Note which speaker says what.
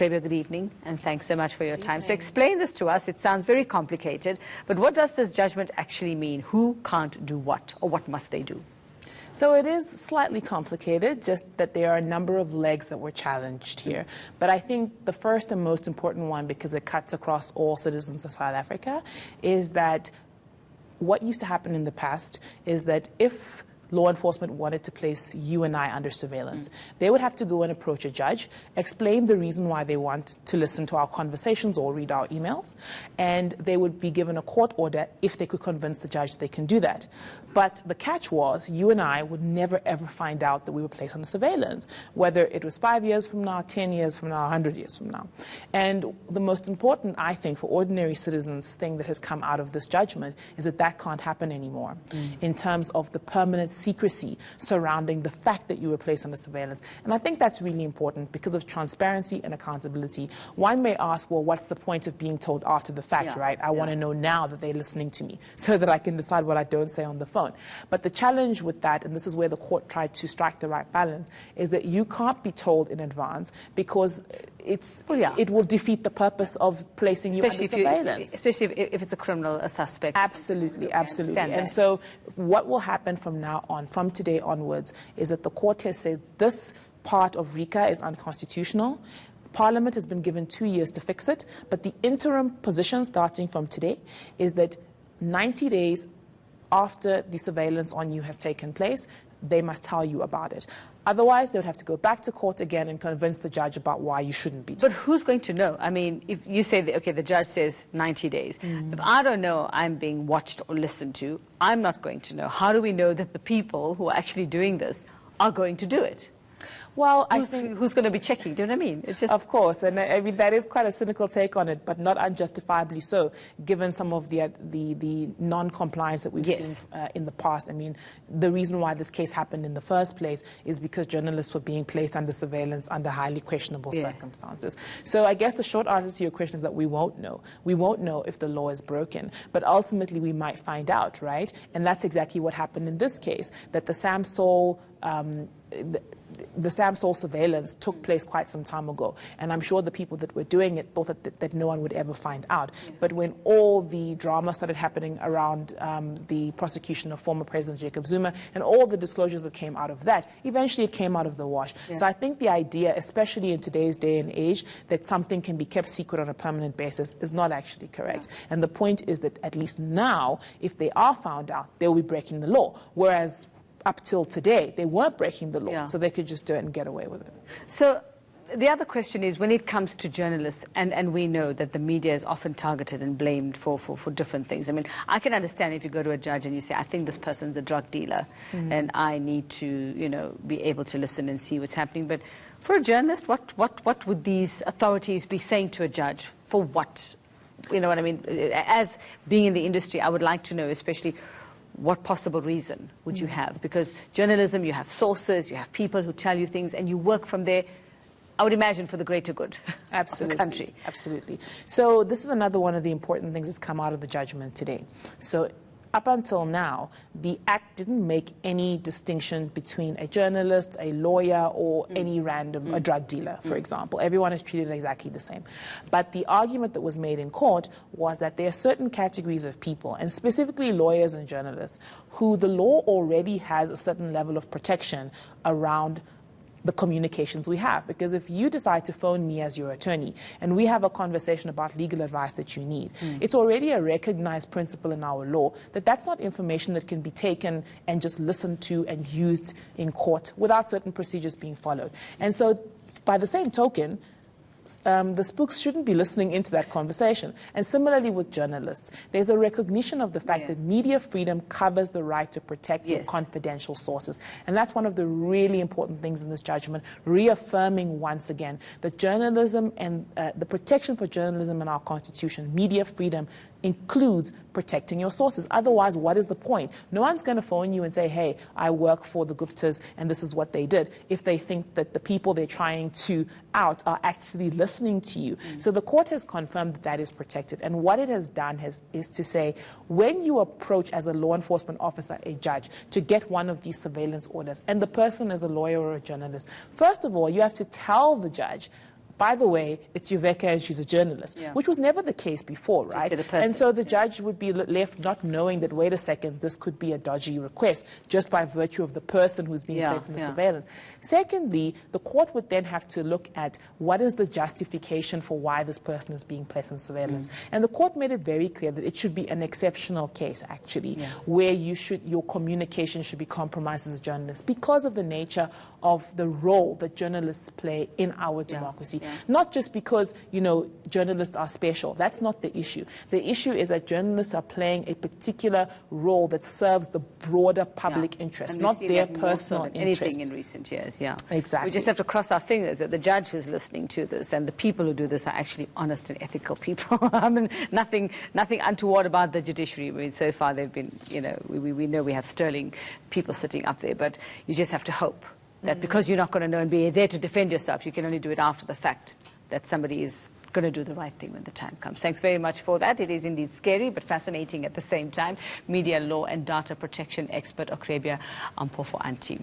Speaker 1: Rica, good evening, and thanks so much for your time. So explain this to us. It sounds very complicated, but what does this judgment actually mean? Who can't do what, or what must they do?
Speaker 2: So it is slightly complicated, just that there are a number of legs that were challenged here. But I think the first and most important one, because it cuts across all citizens of South Africa, is that what used to happen in the past is that if law enforcement wanted to place you and I under surveillance, they would have to go and approach a judge, explain the reason why they want to listen to our conversations or read our emails, and they would be given a court order if they could convince the judge they can do that. But the catch was, you and I would never ever find out that we were placed under surveillance, whether it was 5 years from now, 10 years from now, 100 years from now. And the most important, I think, for ordinary citizens thing that has come out of this judgment is that that can't happen anymore in terms of the permanent secrecy surrounding the fact that you were placed under surveillance. And I think that's really important because of transparency and accountability. One may ask, well, what's the point of being told after the fact, right? I want to know now that they're listening to me so that I can decide what I don't say on the phone. But the challenge with that, and this is where the court tried to strike the right balance, is that you can't be told in advance because it will defeat the purpose of placing you under surveillance.
Speaker 1: Especially if it's a criminal, a suspect.
Speaker 2: Absolutely, absolutely. And so what will happen from now on, from today onwards, is that the court has said this part of Rica is unconstitutional. Parliament has been given 2 years to fix it, but the interim position starting from today is that 90 days after the surveillance on you has taken place, they must tell you about it. Otherwise, they would have to go back to court again and convince the judge about why you shouldn't be told.
Speaker 1: But who's going to know? I mean, if you say, okay, the judge says 90 days. If I don't know I'm being watched or listened to, I'm not going to know. How do we know that the people who are actually doing this are going to do it?
Speaker 2: Well,
Speaker 1: who's going to be checking? Do you know what I mean? It's just...
Speaker 2: Of course, and I mean that is quite a cynical take on it, but not unjustifiably so, given some of the non-compliance that we've seen in the past. I mean, the reason why this case happened in the first place is because journalists were being placed under surveillance under highly questionable circumstances. So I guess the short answer to your question is that we won't know. We won't know if the law is broken, but ultimately we might find out, right? And that's exactly what happened in this case, that the Samsol surveillance took place quite some time ago. And I'm sure the people that were doing it thought that no one would ever find out. But when all the drama started happening around the prosecution of former President Jacob Zuma and all the disclosures that came out of that, eventually it came out of the wash. So I think the idea, especially in today's day and age, that something can be kept secret on a permanent basis is not actually correct. And the point is that at least now, if they are found out, they will be breaking the law. Whereas up till today, they weren't breaking the law, so they could just do it and get away with it.
Speaker 1: So the other question is, when it comes to journalists, and we know that the media is often targeted and blamed for different things. I mean, I can understand if you go to a judge and you say, I think this person's a drug dealer, and I need to, you know, be able to listen and see what's happening. But for a journalist, what would these authorities be saying to a judge? For what? You know what I mean? As being in the industry, I would like to know, especially, what possible reason would you have? Because journalism, you have sources, you have people who tell you things, and you work from there, I would imagine, for the greater good of the country.
Speaker 2: Absolutely. So this is another one of the important things that's come out of the judgment today. So up until now, the Act didn't make any distinction between a journalist, a lawyer, or any random, a drug dealer, for example. Everyone is treated exactly the same. But the argument that was made in court was that there are certain categories of people, and specifically lawyers and journalists, who the law already has a certain level of protection around the communications we have. Because if you decide to phone me as your attorney and we have a conversation about legal advice that you need, it's already a recognized principle in our law that that's not information that can be taken and just listened to and used in court without certain procedures being followed. And so by the same token, the spooks shouldn't be listening into that conversation. And similarly with journalists, there's a recognition of the fact that media freedom covers the right to protect your confidential sources. And that's one of the really important things in this judgment, reaffirming once again that journalism and the protection for journalism in our Constitution, media freedom, includes protecting your sources. Otherwise, what is the point? No one's going to phone you and say, hey, I work for the Guptas and this is what they did, if they think that the people they're trying to out are actually listening to you. So the court has confirmed that that is protected. And what it has done is to say, when you approach as a law enforcement officer, a judge, to get one of these surveillance orders, and the person is a lawyer or a journalist, first of all, you have to tell the judge, by the way, it's Uveka and she's a journalist, which was never the case before, right? And so the judge would be left not knowing that, wait a second, this could be a dodgy request just by virtue of the person who's being placed in the surveillance. Secondly, the court would then have to look at what is the justification for why this person is being placed in surveillance. And the court made it very clear that it should be an exceptional case, actually, where your communication should be compromised as a journalist because of the nature of the role that journalists play in our democracy. Not just because, journalists are special. That's not the issue. The issue is that journalists are playing a particular role that serves the broader public interest, not their personal interest.
Speaker 1: Anything in recent years,
Speaker 2: Exactly.
Speaker 1: We just have to cross our fingers that the judge who's listening to this and the people who do this are actually honest and ethical people. I mean, nothing untoward about the judiciary. I mean, so far they've been, we know we have sterling people sitting up there, but you just have to hope that because you're not going to know and be there to defend yourself, you can only do it after the fact, that somebody is going to do the right thing when the time comes. Thanks very much for that. It is indeed scary but fascinating at the same time. Media law and data protection expert Okrebia Ampofo-Anti.